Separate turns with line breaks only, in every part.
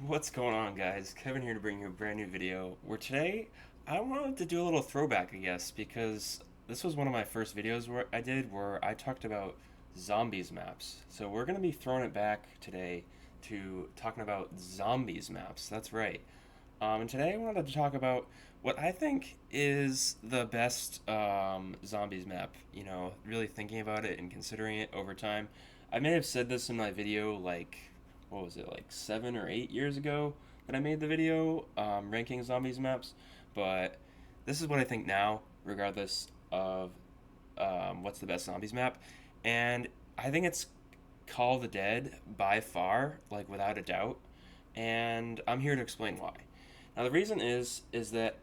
What's going on, guys? Kevin here to bring you a brand new video where today I wanted to do a little throwback, I guess, because this was one of my first videos where I talked about zombies maps. So we're going to be throwing it back today to talking about zombies maps. That's right. And today I wanted to talk about what I think is the best zombies map. Really thinking about it and considering it over time. I may have said this in my video like, what was it, like 7 or 8 years ago that I made the video ranking zombies maps, but this is what I think now, regardless of what's the best zombies map. And I think it's Call of the Dead by far, like without a doubt. And I'm here to explain why. Now the reason is that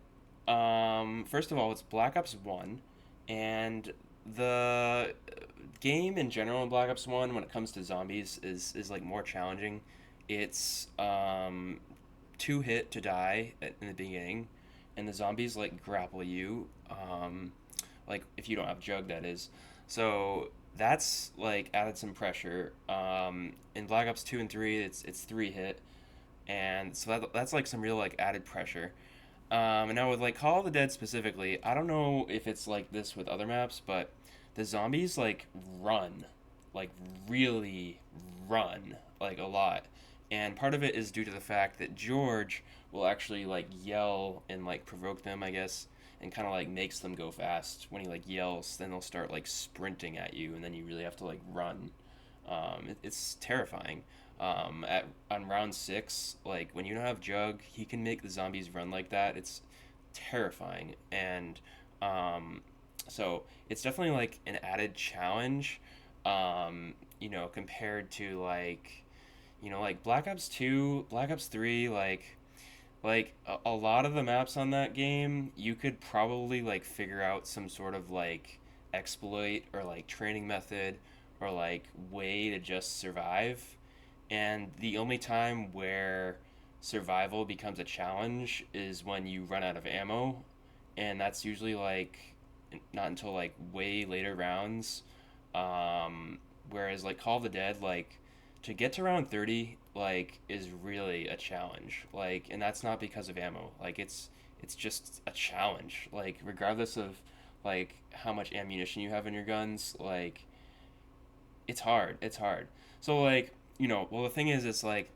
first of all, it's Black Ops One, and the game in general in Black Ops One, when it comes to zombies, is like more challenging. It's two hit to die in the beginning, and the zombies like grapple you. Like if you don't have Jug, that is. So that's like added some pressure. In Black Ops 2 and 3, it's three hit, and so that's like some real like added pressure. And now with like Call of the Dead specifically, I don't know if it's like this with other maps, but the zombies like run, like really run, like a lot. And part of it is due to the fact that George will actually like yell and like provoke them, I guess, and kind of like makes them go fast. When he like yells, then they'll start like sprinting at you, and then you really have to like run. It's terrifying. On round six, like when you don't have Jug, he can make the zombies run like that. It's terrifying, and so it's definitely like an added challenge. Compared to like Black Ops 2, Black Ops 3, a lot of the maps on that game, you could probably like figure out some sort of like exploit or like training method or like way to just survive. And the only time where survival becomes a challenge is when you run out of ammo, and that's usually like not until like way later rounds. Whereas like Call of the Dead, like to get to round 30 like is really a challenge. Like, and that's not because of ammo. Like it's just a challenge. Like regardless of like how much ammunition you have in your guns, like it's hard. It's hard. So like, well the thing is it's like,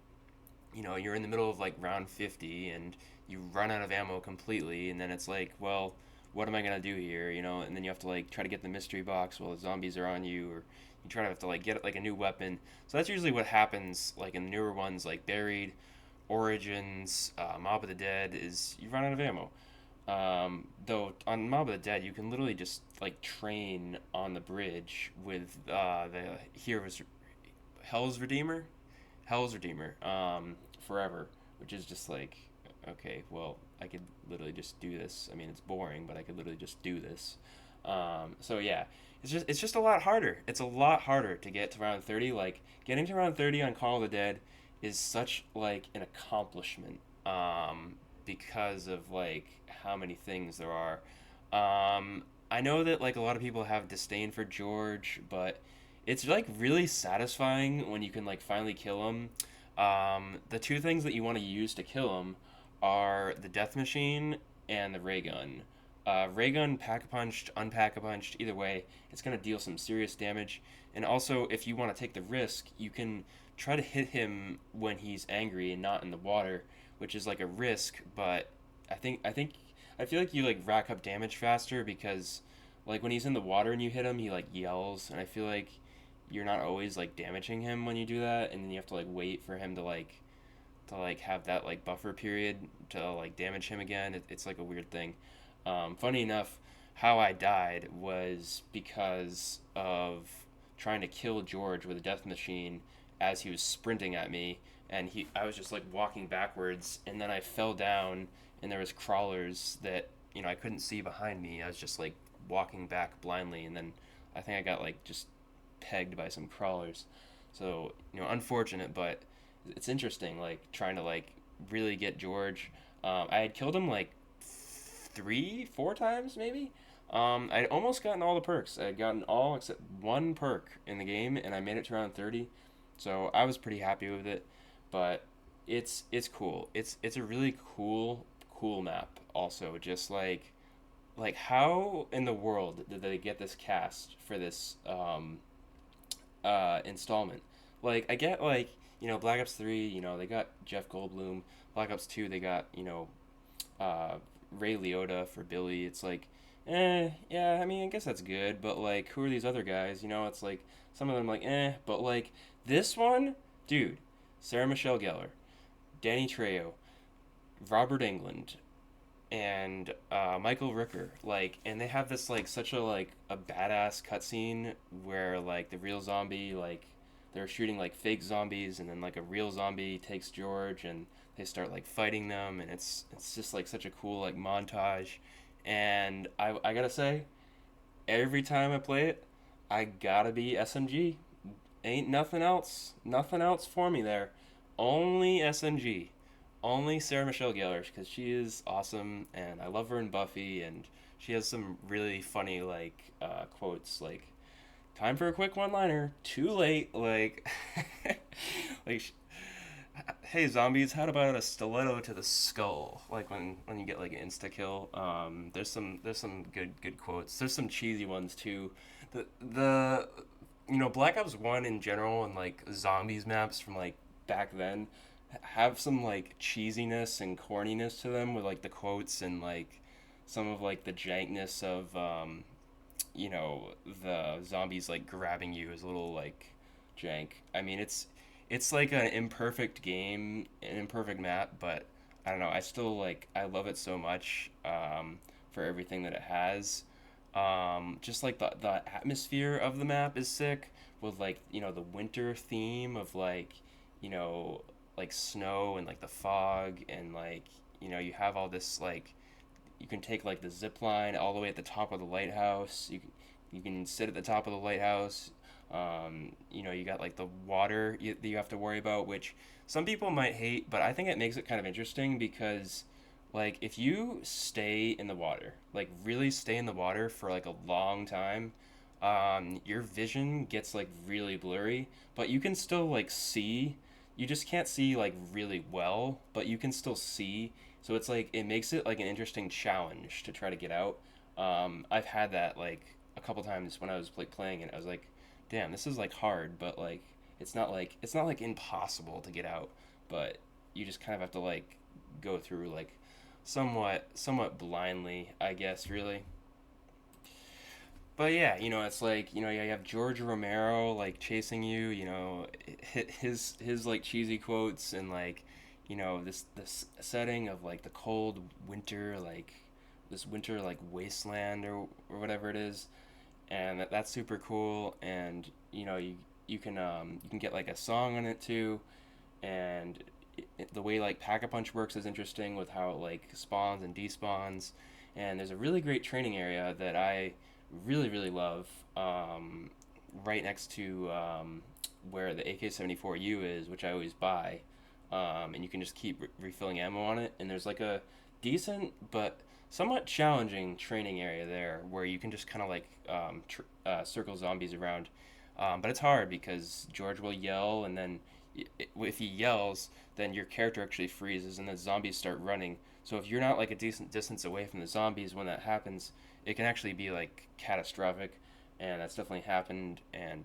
you're in the middle of like round 50 and you run out of ammo completely, and then it's like, well, what am I going to do here, and then you have to like try to get the mystery box while the zombies are on you, or you try to have to like get like a new weapon. So that's usually what happens like in the newer ones like Buried, Origins, Mob of the Dead, is you run out of ammo. Though on Mob of the Dead, you can literally just like train on the bridge with the heroes, Hell's Redeemer, Hell's Redeemer, forever, which is just like, okay, well, I could literally just do this. I mean, it's boring, but I could literally just do this. So yeah, it's just a lot harder. It's a lot harder to get to round 30. Like getting to round 30 on Call of the Dead is such like an accomplishment. Because of like how many things there are. I know that like a lot of people have disdain for George, but it's like really satisfying when you can like finally kill him. The two things that you want to use to kill him are the death machine and the ray gun. Ray gun, pack a punched, unpack a punched, either way, it's gonna deal some serious damage. And also, if you want to take the risk, you can try to hit him when he's angry and not in the water, which is like a risk. But I feel like you like rack up damage faster because like when he's in the water and you hit him, he like yells, and I feel like you're not always like damaging him when you do that, and then you have to like wait for him to like have that like buffer period to like damage him again. It's like a weird thing. Funny enough, how I died was because of trying to kill George with a death machine as he was sprinting at me, and I was just like walking backwards, and then I fell down, and there was crawlers that I couldn't see behind me. I was just like walking back blindly, and then I think I got like just pegged by some crawlers. So unfortunate, but it's interesting. Like trying to like really get George. I had killed him like 3, 4 times maybe. I'd almost gotten all the perks. I had gotten all except one perk in the game, and I made it to round 30. So I was pretty happy with it. But it's cool. It's a really cool map. Also, just like how in the world did they get this cast for this installment? Like I get like Black Ops 3, they got Jeff Goldblum. Black Ops 2, they got uh, Ray Liotta for Billy. It's like, yeah, I mean, I guess that's good, but like, who are these other guys? It's like some of them like, but like this one, dude, Sarah Michelle Gellar, Danny Trejo, Robert England, and Michael Rooker, like, and they have this like such a badass cutscene where like the real zombie like they're shooting like fake zombies, and then like a real zombie takes George, and they start like fighting them, and it's just like such a cool like montage, and I gotta say, every time I play it, I gotta be SMG. Ain't nothing else for me there. Only SMG. Only Sarah Michelle Gellar, because she is awesome, and I love her in Buffy, and she has some really funny like quotes like "Time for a quick one-liner, too late," like like hey zombies, how about a stiletto to the skull? Like when you get like an insta kill. There's some good quotes. There's some cheesy ones too. The Black Ops 1 in general and like zombies maps from like back then have some like cheesiness and corniness to them with like the quotes and like some of like the jankness of the zombies like grabbing you is a little like jank. I mean, it's like an imperfect game, an imperfect map, but I don't know. I love it so much for everything that it has. Just like the atmosphere of the map is sick with like the winter theme of you know like snow and like the fog, and like you have all this like you can take like the zip line all the way at the top of the lighthouse. You can sit at the top of the lighthouse. You got like the water that you have to worry about, which some people might hate, but I think it makes it kind of interesting because, like, if you stay in the water, like, really stay in the water for like a long time, your vision gets like really blurry, but you can still like see. You just can't see like really well, but you can still see. So it's like it makes it like an interesting challenge to try to get out. I've had that like a couple times when I was like playing it. I was like, damn, this is like hard, but like it's not like impossible to get out, but you just kind of have to like go through like somewhat blindly, I guess, really. But yeah, it's like you have George Romero like chasing you, his like cheesy quotes, and like this setting of like the cold winter, like this winter like wasteland or whatever it is, and that's super cool. And you can get like a song on it too, and the way like Pack a Punch works is interesting with how it like spawns and despawns. And there's a really great training area that I really love, right next to where the AK-74U is, which I always buy, and you can just keep refilling ammo on it. And there's like a decent but somewhat challenging training area there where you can just kind of like circle zombies around. But it's hard because George will yell, and then if he yells, then your character actually freezes, and the zombies start running. So if you're not like a decent distance away from the zombies when that happens, it can actually be like catastrophic, and that's definitely happened. And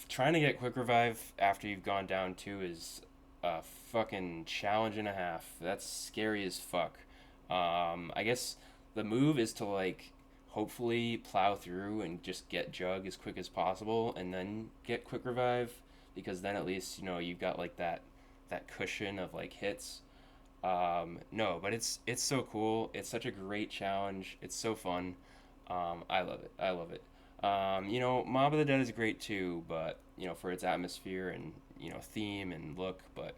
trying to get quick revive after you've gone down two is a fucking challenge and a half. That's scary as fuck. I guess the move is to like hopefully plow through and just get Jug as quick as possible, and then get quick revive, because then at least you've got like that cushion of like hits. No, but it's so cool. It's such a great challenge. It's so fun. I love it. I love it. Mob of the Dead is great too, but for its atmosphere and theme and look. But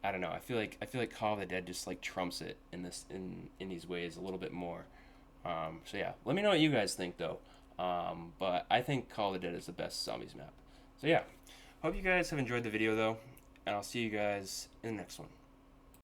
I don't know. I feel like Call of the Dead just like trumps it in these ways a little bit more. So yeah, let me know what you guys think though. But I think Call of the Dead is the best zombies map. So yeah, hope you guys have enjoyed the video though, and I'll see you guys in the next one.